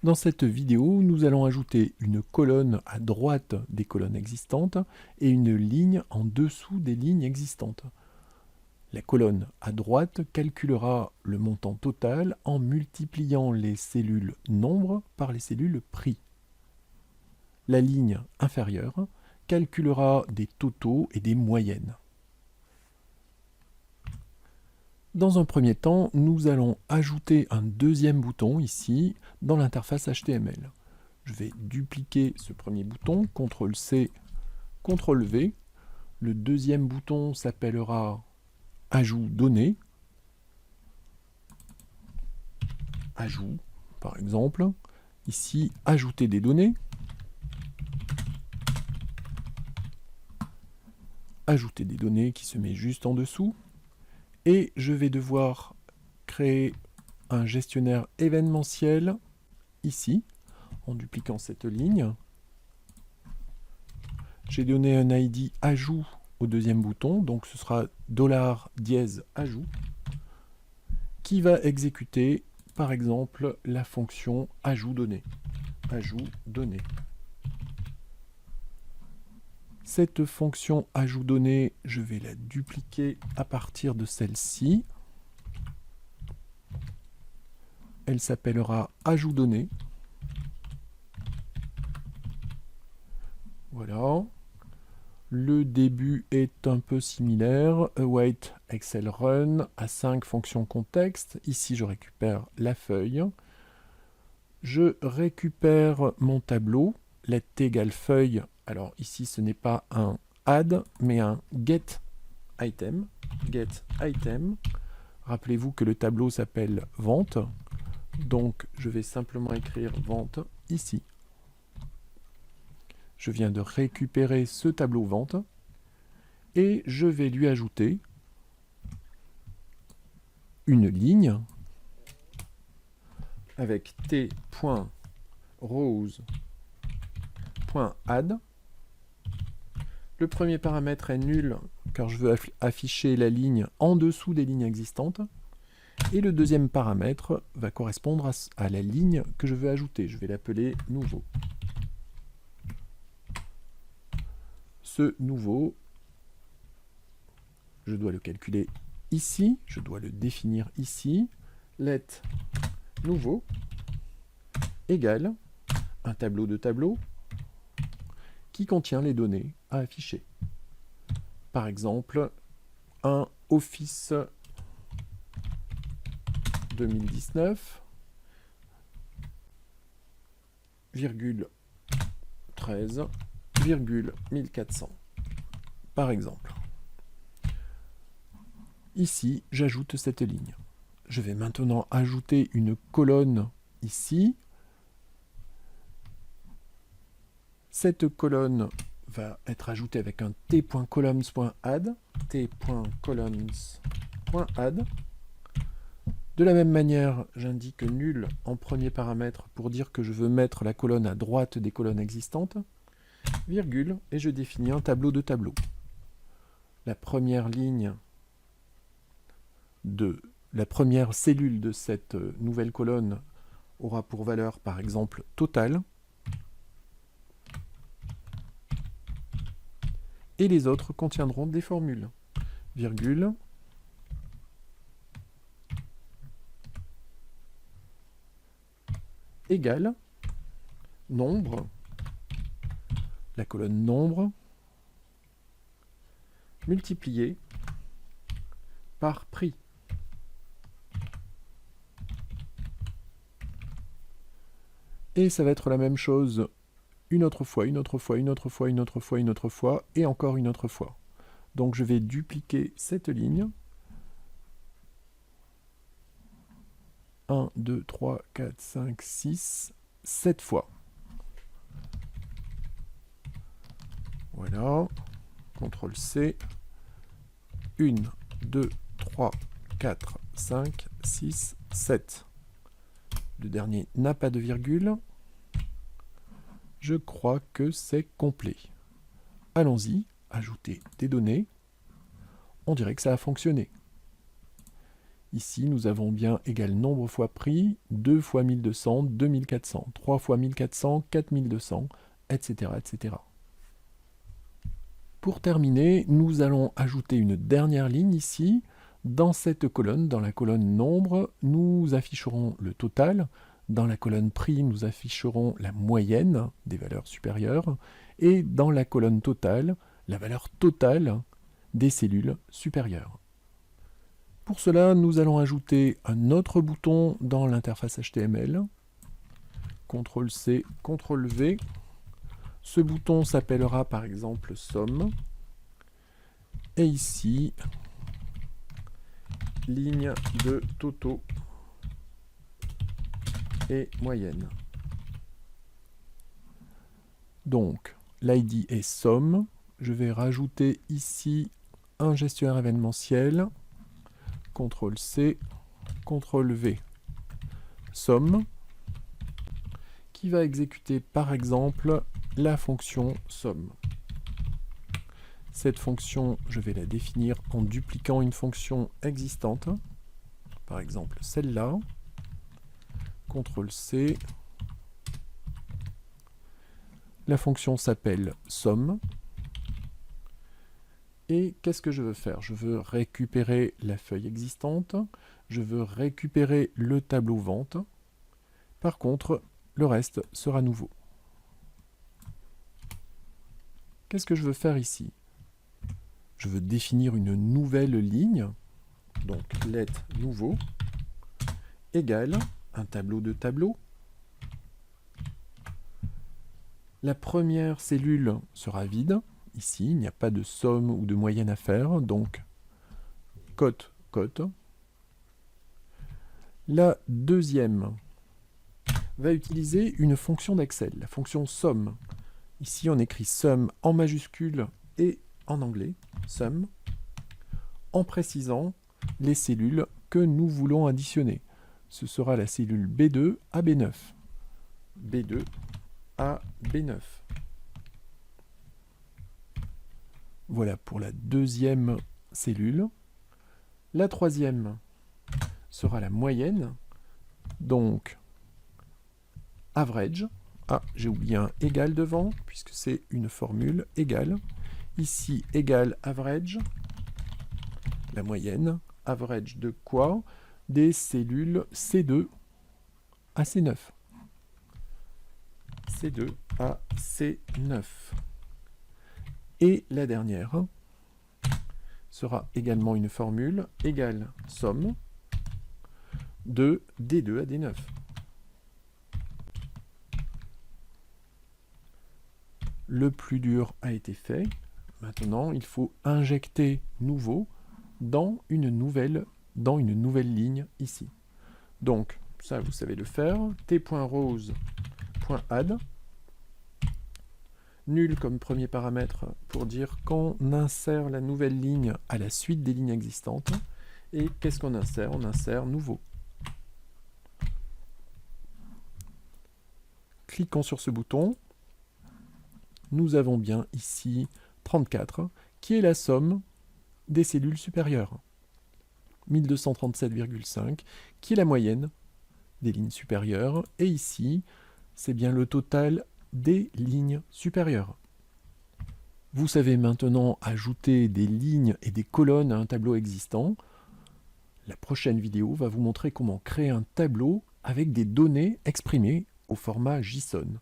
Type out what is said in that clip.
Dans cette vidéo, nous allons ajouter une colonne à droite des colonnes existantes et une ligne en dessous des lignes existantes. La colonne à droite calculera le montant total en multipliant les cellules nombres par les cellules prix. La ligne inférieure calculera des totaux et des moyennes. Dans un premier temps, nous allons ajouter un deuxième bouton ici dans l'interface HTML. Je vais dupliquer ce premier bouton, CTRL-C, CTRL-V. Le deuxième bouton s'appellera Ajout données. Ajout, par exemple. Ici, ajouter des données. Ajouter des données qui se met juste en dessous. Et je vais devoir créer un gestionnaire événementiel ici, en dupliquant cette ligne. J'ai donné un ID ajout au deuxième bouton, donc ce sera $ajout, qui va exécuter, par exemple, la fonction ajout données. Ajout données. Cette fonction ajout données, je vais la dupliquer à partir de celle-ci. Elle s'appellera ajout données. Voilà. Le début est un peu similaire. Await Excel Run à 5 fonctions contexte. Ici, je récupère la feuille. Je récupère mon tableau. Let égale feuille. Alors ici, ce n'est pas un add, mais un get item. Get item. Rappelez-vous que le tableau s'appelle vente. Donc, je vais simplement écrire vente ici. Je viens de récupérer ce tableau vente et je vais lui ajouter une ligne avec t.rows.add. Le premier paramètre est nul car je veux afficher la ligne en dessous des lignes existantes. Et le deuxième paramètre va correspondre à la ligne que je veux ajouter. Je vais l'appeler nouveau. Ce nouveau, je dois le calculer ici, je dois le définir ici. Let nouveau égale un tableau de tableaux qui contient les données à afficher. Par exemple, un Office 2019, 13, 1400, par exemple. Ici, j'ajoute cette ligne. Je vais maintenant ajouter une colonne ici. Cette colonne va être ajoutée avec un t.columns.add. t.columns.add. De la même manière, j'indique nul en premier paramètre pour dire que je veux mettre la colonne à droite des colonnes existantes, virgule, et je définis un tableau de tableaux. La première ligne la première cellule de cette nouvelle colonne aura pour valeur, par exemple, total. Et les autres contiendront des formules. Virgule. Égale nombre, la colonne nombre, multiplié par prix. Et ça va être la même chose une autre fois, une autre fois, une autre fois, une autre fois, une autre fois, et encore une autre fois. Donc je vais dupliquer cette ligne. 1, 2, 3, 4, 5, 6, 7 fois. Voilà. CTRL-C. 1, 2, 3, 4, 5, 6, 7. Le dernier n'a pas de virgule. Je crois que c'est complet. Allons-y, ajouter des données. On dirait que ça a fonctionné. Ici, nous avons bien égal nombre fois prix, 2 fois 1200, 2400, 3 fois 1400, 4200, etc., etc. Pour terminer, nous allons ajouter une dernière ligne ici. Dans cette colonne, dans la colonne nombre, nous afficherons le total. Dans la colonne prix, nous afficherons la moyenne des valeurs supérieures. Et dans la colonne totale, la valeur totale des cellules supérieures. Pour cela, nous allons ajouter un autre bouton dans l'interface HTML. CTRL-C, CTRL-V. Ce bouton s'appellera par exemple somme. Et ici, ligne de totaux et moyenne. Donc, l'ID est somme. Je vais rajouter ici un gestionnaire événementiel. CTRL-C, CTRL-V. Somme, qui va exécuter par exemple la fonction somme. Cette fonction, je vais la définir en dupliquant une fonction existante, par exemple celle-là. CTRL-C. La fonction s'appelle somme. Et qu'est-ce que je veux faire? Je veux récupérer la feuille existante, je veux récupérer le tableau vente. Par contre, le reste sera nouveau. Qu'est-ce que je veux faire ici? Je veux définir une nouvelle ligne, donc let nouveau, égale un tableau de tableau. La première cellule sera vide. Ici, il n'y a pas de somme ou de moyenne à faire, donc cote, cote. La deuxième va utiliser une fonction d'Excel, la fonction somme. Ici, on écrit somme en majuscule et en anglais, somme, en précisant les cellules que nous voulons additionner. Ce sera la cellule B2 à B9. B2 à B9. Voilà pour la deuxième cellule. La troisième sera la moyenne. Donc, average. Ah, j'ai oublié un égal devant, puisque c'est une formule égale. Ici, égal average. La moyenne. Average de quoi? Des cellules C2 à C9. C2 à C9. Et la dernière sera également une formule égale somme de D2 à D9. Le plus dur a été fait. Maintenant, il faut injecter nouveau dans une nouvelle ligne ici. Donc, ça, vous savez le faire. t.rows.add. Nul comme premier paramètre pour dire qu'on insère la nouvelle ligne à la suite des lignes existantes. Et qu'est-ce qu'on insère? On insère nouveau. Cliquons sur ce bouton. Nous avons bien ici 34, qui est la somme des cellules supérieures. 1237,5, qui est la moyenne des lignes supérieures. Et ici, c'est bien le total des lignes supérieures. Vous savez maintenant ajouter des lignes et des colonnes à un tableau existant. La prochaine vidéo va vous montrer comment créer un tableau avec des données exprimées au format JSON.